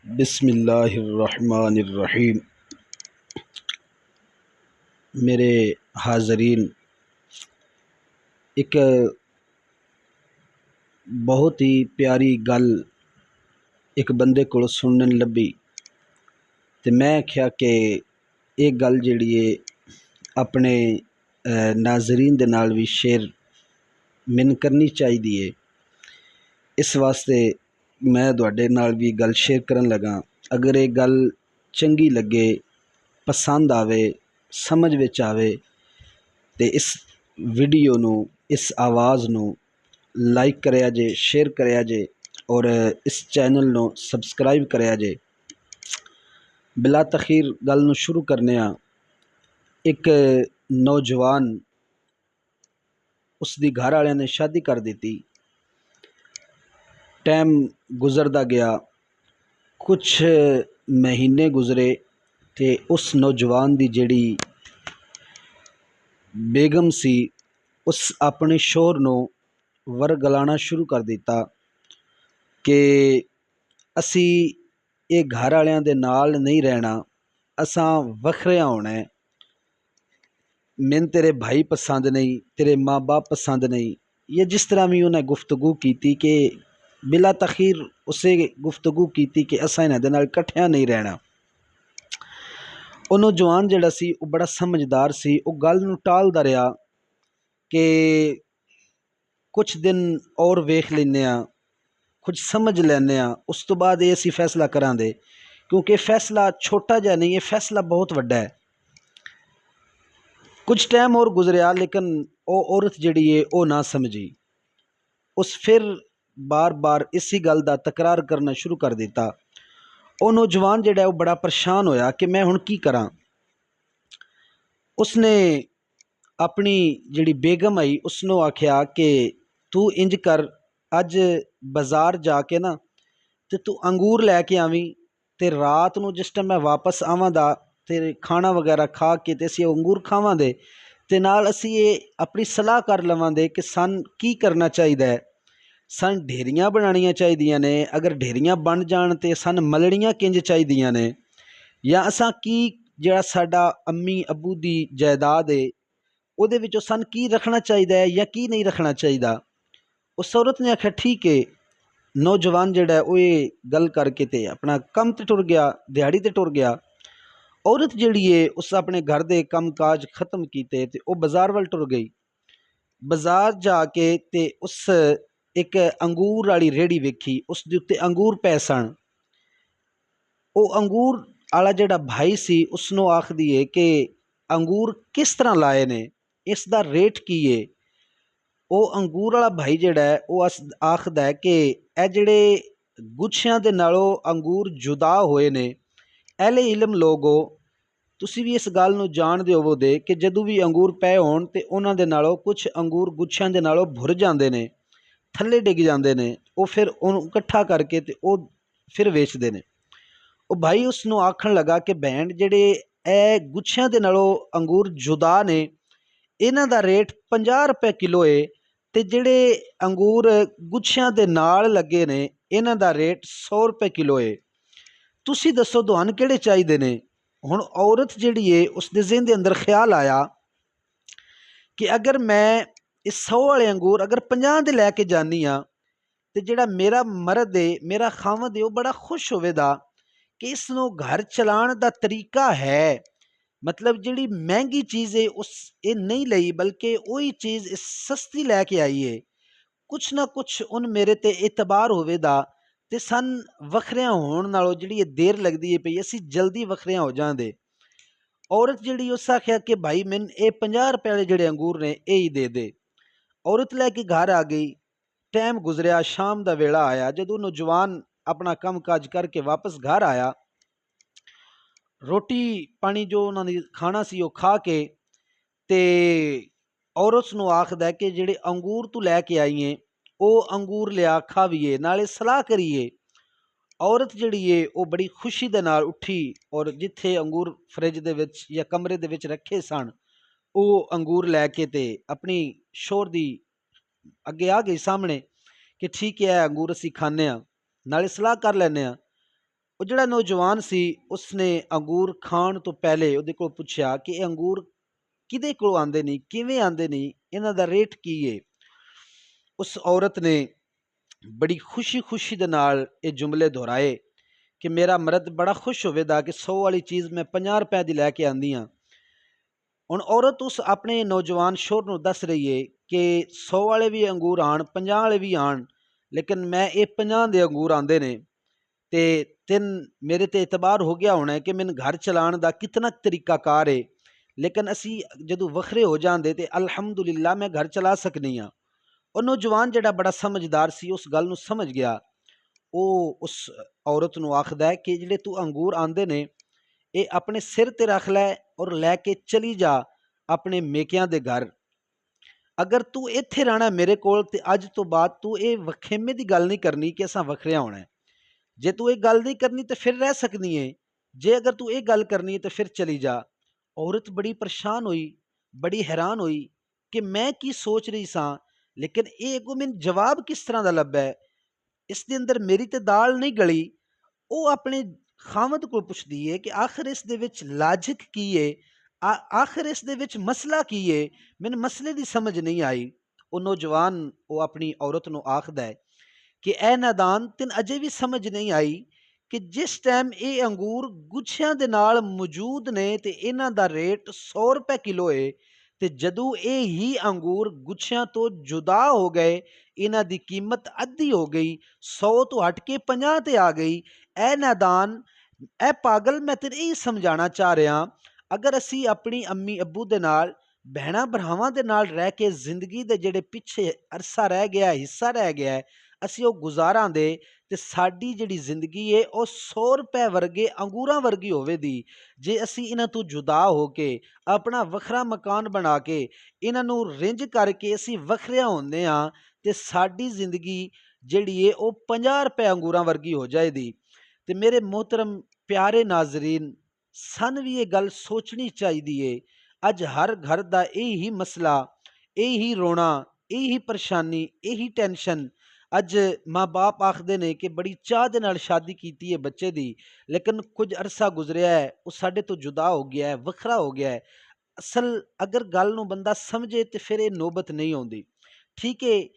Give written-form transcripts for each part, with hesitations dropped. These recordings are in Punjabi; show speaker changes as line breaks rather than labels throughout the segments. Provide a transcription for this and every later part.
बिस्मिल्लाहिर्रहमानिर्रहीम। मेरे हाज़रीन, एक बहुत ही प्यारी गल एक बंदे को सुनने लभी तो मैं आख्या कि ये गल जिहड़ी है अपने नाजरीन दे नाल भी शेयर मैन करनी चाहिए है। इस वास्ते मैं तुहाडे नाल भी गल शेयर करन लगा। अगर ये गल चंगी लगे, पसंद आवे, समझ विच आवे तो इस वीडियो नू, इस आवाज़ नू लाइक कराया जे, शेयर कराया जे और इस चैनल नू सबसक्राइब कराया जे। बिला तखीर गल नू शुरू करने आ। एक नौजवान, उसकी घर वाले ने शादी कर दी। टाइम गुजरता गया, कुछ महीने गुजरे तो उस नौजवान की जिहड़ी बेगम सी उस अपने शोहर नू वरगलाना शुरू कर दिता कि असी ये घर वालियां दे नाल नहीं रहना, असां वखरे होना है। मैंने तेरे भाई पसंद नहीं, तेरे माँ बाप पसंद नहीं। ये जिस तरह भी उन्हें गुफ्तगू की कि बिला तखीर उसे गुफ्तगू की कि असां इन्हां दे नाल कट्ठियां नहीं रहना। वो नौजवान जिहड़ा सी वो बड़ा समझदार सी, वो गल नूं टालदा रहा कि कुछ दिन और वेख लैने आ, कुछ समझ लैने आ, उस तो बाद ये असीं फैसला करांगे। क्योंकि फैसला छोटा जिहा नहीं, ये फैसला बहुत वड्डा है। कुछ टाइम और गुजरिया लेकिन वो औरत जिहड़ी है वो ना समझी। उस फिर बार बार इसी गल का तकरार करना शुरू कर दिता। वो नौजवान जिहड़ा है वो बड़ा परेशान होया कि मैं हुण की करां। उसने अपनी जिहड़ी बेगम आई उसनों आख्या कि तू इंज कर, अज बाजार जाके ना ते तू अंगूर लैके आवी ते रात नूं जिस टाइम मैं वापस आवांगा ते खाना वगैरह खा के ते असीं अंगूर खावांगे ते नाल असीं ये अपनी सलाह कर लवांगे कि सन की करना चाहिए है। सन ढेरियां बनानियां चाहिए ने, अगर ढेरियां बन जाण ते सन मलड़ियां किंज चाहिए ने, या असां की जिहड़ा साडा अम्मी अबू दी जायदाद है ਉਹਦੇ ਵਿੱਚੋਂ सन की रखना चाहिए है या की नहीं रखना चाहिए। उस औरत ने आख्या ठीक है। नौजवान जिहड़ा वो ये गल करके ते अपना कम ते टुर गया, दिहाड़ी ते टुर गया। औरत जिहड़ी है उस अपने घर दे कम काज खत्म कीते ते वो बाजार वल टुर गई। बाजार जाके ते उस एक अंगूर वाली रेहड़ी वेखी, उस दे उत्ते अंगूर पए सन। वो अंगूर वाला जिहड़ा भाई सी उसनों आखदी है कि अंगूर किस तरह लाए ने, इसका रेट की है। वो अंगूर वाला भाई जिहड़ा है वो आखदा है कि ਇਹ ਜਿਹੜੇ ਗੁੱਛਿਆਂ ਦੇ ਨਾਲੋਂ ਅੰਗੂਰ ਜੁਦਾ ਹੋਏ ਨੇ। ਐਲੇ ਇਲਮ ਲੋਗੋ, ਤੁਸੀਂ ਵੀ ਇਸ ਗੱਲ ਨੂੰ ਜਾਣਦੇ ਹੋਵੋਗੇ ਕਿ ਜਦੋਂ ਵੀ ਅੰਗੂਰ ਪਏ ਹੋਣ ਤੇ ਉਹਨਾਂ ਦੇ ਨਾਲੋਂ ਕੁਝ ਅੰਗੂਰ ਗੁੱਛਿਆਂ ਦੇ ਨਾਲੋਂ ਭੁਰ ਜਾਂਦੇ ਨੇ, ਥੱਲੇ ਡਿੱਗ ਜਾਂਦੇ ਨੇ। ਉਹ ਫਿਰ ਉਹਨੂੰ ਇਕੱਠਾ ਕਰਕੇ ਤੇ ਉਹ ਫਿਰ ਵੇਚਦੇ ਨੇ। ਉਹ ਭਾਈ ਉਸ ਨੂੰ ਆਖਣ ਲੱਗਾ ਕਿ ਭੈਣ ਜਿਹੜੇ ਇਹ ਗੁੱਛਿਆਂ ਦੇ ਨਾਲੋਂ ਅੰਗੂਰ ਜੁਦਾ ਨੇ ਇਹਨਾਂ ਦਾ ਰੇਟ 50 ਰੁਪਏ ਕਿਲੋ ਏ ਤੇ ਜਿਹੜੇ ਅੰਗੂਰ ਗੁੱਛਿਆਂ ਦੇ ਨਾਲ ਲੱਗੇ ਨੇ ਇਹਨਾਂ ਦਾ ਰੇਟ 100 ਰੁਪਏ ਕਿਲੋ ਏ। ਤੁਸੀਂ ਦੱਸੋ ਤੁਹਾਨੂੰ ਕਿਹੜੇ ਚਾਹੀਦੇ ਨੇ। ਹੁਣ ਔਰਤ ਜਿਹੜੀ ਏ ਉਸਦੇ ਜ਼ਿਹਨ ਦੇ ਅੰਦਰ ਖਿਆਲ ਆਇਆ ਕਿ ਅਗਰ ਮੈਂ ਇਹ 100 ਵਾਲੇ ਅੰਗੂਰ ਅਗਰ 50 ਦੇ ਲੈ ਕੇ ਜਾਨੀ ਆ ਤੇ ਜਿਹੜਾ ਮੇਰਾ ਮਰਦ ਏ, ਮੇਰਾ ਖਾਵੰਦ ਏ, ਉਹ ਬੜਾ ਖੁਸ਼ ਹੋਵੇਗਾ ਕਿ ਇਸ ਨੂੰ ਘਰ ਚਲਾਉਣ ਦਾ ਤਰੀਕਾ ਹੈ। मतलब जिहड़ी महंगी चीज़ है उस ये नहीं लई, बल्कि वही चीज़ सस्ती लैके आई है। कुछ ना कुछ उन मेरे ते एतबार होवेगा ते सन वखरियां होण नालों जिहड़ी ये देर लगदी है पई असीं जल्दी वखरियां हो जांदे। औरत जिहड़ी उस आख्या कि भाई मैनूं ये 50 रुपए वाले जिहड़े अंगूर ने ये ही दे दे। औरत लैके घर आ गई। टाइम गुजरिया, शाम दा वेला आया। जदों नौजवान अपना काम काज करके वापस घर आया, रोटी पानी जो उन्होंने खाना सी वो खा के ते औरत नूं आखदा कि जिहड़े अंगूर तू लैके आई है वो अंगूर लिया खावीए नाले सलाह करिए। औरत जिहड़ी है वो बड़ी खुशी दे नाल उठी और जिथे अंगूर फ्रिज दे विच या कमरे दे विच रखे सन वो अंगूर लैके ते अपनी शोहर दी अगे आ गई सामने कि ठीक है अंगूर असीं खाने आ, नाले सलाह कर लैने आ। ਉਹ ਜਿਹੜਾ ਨੌਜਵਾਨ ਸੀ ਉਸਨੇ ਅੰਗੂਰ ਖਾਣ ਤੋਂ ਪਹਿਲੇ ਉਹਦੇ ਕੋਲ ਪੁੱਛਿਆ ਕਿ ਇਹ ਅੰਗੂਰ ਕਿਹਦੇ ਕੋਲ ਆਉਂਦੇ ਨੇ, ਕਿਵੇਂ ਆਉਂਦੇ ਨੇ, ਇਹਨਾਂ ਦਾ ਰੇਟ ਕੀ ਹੈ। ਉਸ ਔਰਤ ਨੇ ਬੜੀ ਖੁਸ਼ੀ ਦੇ ਨਾਲ ਇਹ ਜੁਮਲੇ ਦੁਹਰਾਏ ਕਿ ਮੇਰਾ ਮਰਦ ਬੜਾ ਖੁਸ਼ ਹੋਵੇਗਾ ਕਿ 100 ਵਾਲੀ ਚੀਜ਼ ਮੈਂ 50 ਰੁਪਏ ਦੀ ਲੈ ਕੇ ਆਂਦੀ ਹਾਂ। ਹੁਣ ਔਰਤ ਉਸ ਆਪਣੇ ਨੌਜਵਾਨ ਸ਼ੋਹਰ ਨੂੰ ਦੱਸ ਰਹੀ ਹੈ ਕਿ 100 ਵਾਲੇ ਵੀ ਅੰਗੂਰ ਆਣ, 50 ਵਾਲੇ ਵੀ ਆਣ, ਲੇਕਿਨ ਮੈਂ ਇਹ 50 ਦੇ ਅੰਗੂਰ ਆਂਦੇ ਨੇ ਤੇ ਮੇਰੇ ਤੇ ਇਤਬਾਰ ਹੋ ਗਿਆ ਹੋਣਾ ਕਿ ਮੈਨੂੰ ਘਰ ਚਲਾਉਣ ਦਾ ਕਿਤਨਾ ਤਰੀਕਾਕਾਰ ਹੈ, ਲੇਕਿਨ ਅਸੀਂ ਜਦੋਂ ਵੱਖਰੇ ਹੋ ਜਾਂਦੇ ਤੇ ਅਲਹਮਦੁਲਿਲਾ ਮੈਂ ਘਰ ਚਲਾ ਸਕਨੀ ਹਾਂ। ਉਹ ਨੌਜਵਾਨ ਜਿਹੜਾ ਬੜਾ ਸਮਝਦਾਰ ਸੀ ਉਸ ਗੱਲ ਨੂੰ ਸਮਝ ਗਿਆ। ਉਹ ਉਸ ਔਰਤ ਨੂੰ ਆਖਦਾ ਹੈ ਕਿ ਜਿਹੜੇ ਤੂੰ ਅੰਗੂਰ ਆਂਦੇ ਨੇ ਇਹ ਆਪਣੇ ਸਿਰ ਤੇ ਰੱਖ ਲੈ ਔਰ ਲੈ ਕੇ ਚਲੀ ਜਾ ਆਪਣੇ ਮੇਕਿਆਂ ਦੇ ਘਰ। ਅਗਰ ਤੂੰ ਇੱਥੇ ਰਹਿਣਾ ਮੇਰੇ ਕੋਲ ਤੇ ਅੱਜ ਤੋਂ ਬਾਅਦ ਤੂੰ ਇਹ ਵਖੇਮੇ ਦੀ ਗੱਲ ਨਹੀਂ ਕਰਨੀ ਕਿ ਅਸਾਂ ਵੱਖਰਿਆ ਹੋਣਾ ਹੈ। ਜੇ ਤੂੰ ਇਹ ਗੱਲ ਨਹੀਂ ਕਰਨੀ ਤੇ ਫਿਰ ਰਹਿ ਸਕਦੀ ਹੈ, ਜੇ ਅਗਰ ਤੂੰ ਇਹ ਗੱਲ ਕਰਨੀ ਹੈ ਤੇ ਫਿਰ ਚਲੀ ਜਾ। ਔਰਤ ਬੜੀ ਪਰੇਸ਼ਾਨ ਹੋਈ, ਬੜੀ ਹੈਰਾਨ ਹੋਈ ਕਿ ਮੈਂ ਕੀ ਸੋਚ ਰਹੀ ਸਾਂ, ਲੇਕਿਨ ਇਹ ਅੱਗੋਂ ਮੈਨੂੰ ਜਵਾਬ ਕਿਸ ਤਰ੍ਹਾਂ ਦਾ ਲੱਭਾ, ਇਸ ਦੇ ਅੰਦਰ ਮੇਰੀ ਤੇ ਦਾਲ ਨਹੀਂ ਗਲੀ। ਉਹ ਆਪਣੇ ਖਾਮਦ ਕੋਲ ਪੁੱਛਦੀ ਹੈ ਕਿ ਆਖਿਰ ਇਸ ਦੇ ਵਿੱਚ ਲਾਜਿਕ ਕੀ ਹੈ, ਆਖਿਰ ਇਸ ਦੇ ਵਿੱਚ ਮਸਲਾ ਕੀ ਹੈ, ਮੈਨੂੰ ਮਸਲੇ ਦੀ ਸਮਝ ਨਹੀਂ ਆਈ। ਉਹ ਨੌਜਵਾਨ ਉਹ ਆਪਣੀ ਔਰਤ ਨੂੰ ਆਖਦਾ ਹੈ ਕਿ ਐ ਨਾਦਾਨ, ਤੈਨੂੰ ਅਜੇ ਵੀ ਸਮਝ ਨਹੀਂ ਆਈ ਕਿ ਜਿਸ ਟਾਈਮ ਇਹ ਅੰਗੂਰ ਗੁੱਛਿਆਂ ਦੇ ਨਾਲ ਮੌਜੂਦ ਨੇ ਤੇ ਇਹਨਾਂ ਦਾ ਰੇਟ 100 ਰੁਪਏ ਕਿਲੋ ਹੈ, ਤੇ ਜਦੋਂ ਇਹ ਹੀ ਅੰਗੂਰ ਗੁੱਛਿਆਂ ਤੋਂ ਜੁਦਾ ਹੋ ਗਏ ਇਹਨਾਂ ਦੀ ਕੀਮਤ ਅੱਧੀ ਹੋ ਗਈ, 100 ਤੋਂ ਹਟ ਕੇ 50 ਤੇ ਆ ਗਈ। ਐ ਨਾਦਾਨ, ਐ ਪਾਗਲ, ਮੈਂ ਤੈਨੂੰ ਇਹ ਸਮਝਾਉਣਾ ਚਾਹ ਰਿਹਾ, ਅਗਰ ਅਸੀਂ ਆਪਣੀ ਅੰਮੀ ਅੱਬੂ ਦੇ ਨਾਲ, ਭੈਣਾਂ ਭਰਾਵਾਂ ਦੇ ਨਾਲ ਰਹਿ ਕੇ ਜ਼ਿੰਦਗੀ ਦੇ ਜਿਹੜੇ ਪਿੱਛੇ ਅਰਸਾ ਰਹਿ ਗਿਆ, ਹਿੱਸਾ ਰਹਿ ਗਿਆ, ਅਸੀਂ ਉਹ ਗੁਜ਼ਾਰਾਂਦੇ ਤੇ ਸਾਡੀ ਜਿਹੜੀ ਜ਼ਿੰਦਗੀ ਹੈ ਉਹ 100 ਰੁਪਏ ਵਰਗੇ ਅੰਗੂਰਾਂ ਵਰਗੀ ਹੋਵੇਗੀ। ਜੇ ਅਸੀਂ ਇਹਨਾਂ ਤੋਂ ਜੁਦਾ ਹੋ ਕੇ ਆਪਣਾ ਵੱਖਰਾ ਮਕਾਨ ਬਣਾ ਕੇ ਇਹਨਾਂ ਨੂੰ ਰਿੰਜ ਕਰਕੇ ਅਸੀਂ ਵੱਖਰਿਆਂ ਹੁੰਦੇ ਹਾਂ ਤੇ ਸਾਡੀ ਜ਼ਿੰਦਗੀ ਜਿਹੜੀ ਹੈ ਉਹ 50 ਰੁਪਏ ਅੰਗੂਰਾਂ ਵਰਗੀ ਹੋ ਜਾਏਗੀ। ਤੇ ਮੇਰੇ ਮੁਹਤਰਮ ਪਿਆਰੇ ਨਾਜ਼ਰੀਨ, ਸਾਨੂੰ ਵੀ ਇਹ ਗੱਲ ਸੋਚਣੀ ਚਾਹੀਦੀ ਹੈ। ਅੱਜ ਹਰ ਘਰ ਦਾ ਇਹੀ ਮਸਲਾ, ਇਹੀ ਰੋਣਾ, ਇਹੀ ਪਰੇਸ਼ਾਨੀ, ਇਹੀ ਟੈਨਸ਼ਨ। ਅੱਜ ਮਾਂ ਬਾਪ ਆਖਦੇ ਨੇ ਕਿ ਬੜੀ ਚਾਹ ਦੇ ਨਾਲ ਸ਼ਾਦੀ ਕੀਤੀ ਹੈ ਬੱਚੇ ਦੀ, ਲੇਕਿਨ ਕੁਝ ਅਰਸਾ ਗੁਜ਼ਰਿਆ ਹੈ, ਉਹ ਸਾਡੇ ਤੋਂ ਜੁਦਾ ਹੋ ਗਿਆ ਹੈ, ਵੱਖਰਾ ਹੋ ਗਿਆ ਹੈ। ਅਸਲ ਅਗਰ ਗੱਲ ਨੂੰ ਬੰਦਾ ਸਮਝੇ ਤੇ ਫਿਰ ਇਹ ਨੌਬਤ ਨਹੀਂ ਆਉਂਦੀ। ਠੀਕ ਹੈ,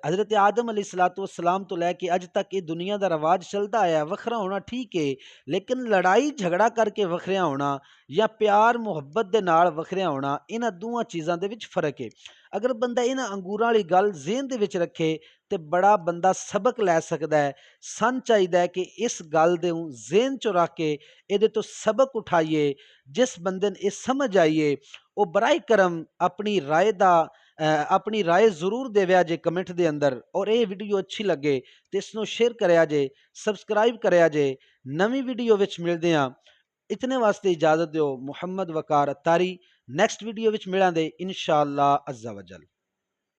ਹਜ਼ਰਤ ਆਦਮ ਅਲੈਹਿਸਸਲਾਮ ਤੋਂ ਲੈ ਕੇ ਅੱਜ ਤੱਕ ਇਹ ਦੁਨੀਆ ਦਾ ਰਿਵਾਜ ਚੱਲਦਾ ਆਇਆ, ਵੱਖਰਾ ਹੋਣਾ ਠੀਕ ਹੈ, ਲੇਕਿਨ ਲੜਾਈ ਝਗੜਾ ਕਰਕੇ ਵੱਖਰਿਆ ਹੋਣਾ ਜਾਂ ਪਿਆਰ ਮੁਹੱਬਤ ਦੇ ਨਾਲ ਵੱਖਰਿਆ ਹੋਣਾ, ਇਹਨਾਂ ਦੋਵਾਂ ਚੀਜ਼ਾਂ ਦੇ ਵਿੱਚ ਫਰਕ ਹੈ। ਅਗਰ ਬੰਦਾ ਇਹਨਾਂ ਅੰਗੂਰਾਂ ਵਾਲੀ ਗੱਲ ਜ਼ਿਹਨ ਦੇ ਵਿੱਚ ਰੱਖੇ ਤੇ ਬੜਾ ਬੰਦਾ ਸਬਕ ਲੈ ਸਕਦਾ ਹੈ। ਸਾਨੂੰ ਚਾਹੀਦਾ ਹੈ ਕਿ ਇਸ ਗੱਲ ਦੇ ਜ਼ਿਹਨ 'ਚ ਰੱਖ ਕੇ ਇਹਦੇ ਤੋਂ ਸਬਕ ਉਠਾਈਏ। ਜਿਸ ਬੰਦੇ ਨੂੰ ਇਹ ਸਮਝ ਆਈਏ ਉਹ ਬਰਾਏ ਕਰਮ ਆਪਣੀ ਰਾਏ ਜ਼ਰੂਰ ਦੇਵਿਆ ਜੇ ਕਮੈਂਟ ਦੇ ਅੰਦਰ, ਔਰ ਇਹ ਵੀਡੀਓ ਅੱਛੀ ਲੱਗੇ ਤੇ ਇਸ ਨੂੰ ਸ਼ੇਅਰ ਕਰਿਆ ਜੇ, ਸਬਸਕ੍ਰਾਈਬ ਕਰਿਆ ਜੇ। ਨਵੀਂ ਵੀਡੀਓ ਵਿੱਚ ਮਿਲਦੇ ਹਾਂ, ਇਤਨੇ ਵਾਸਤੇ ਇਜਾਜ਼ਤ ਦਿਓ। ਮੁਹੰਮਦ ਵਕਾਰ ਅਤਾਰੀ, ਨੈਕਸਟ ਵੀਡੀਓ ਵਿੱਚ ਮਿਲਾਂਗੇ ਇਨਸ਼ਾ ਅੱਲਾ ਅਜ਼za ਵਜਲ।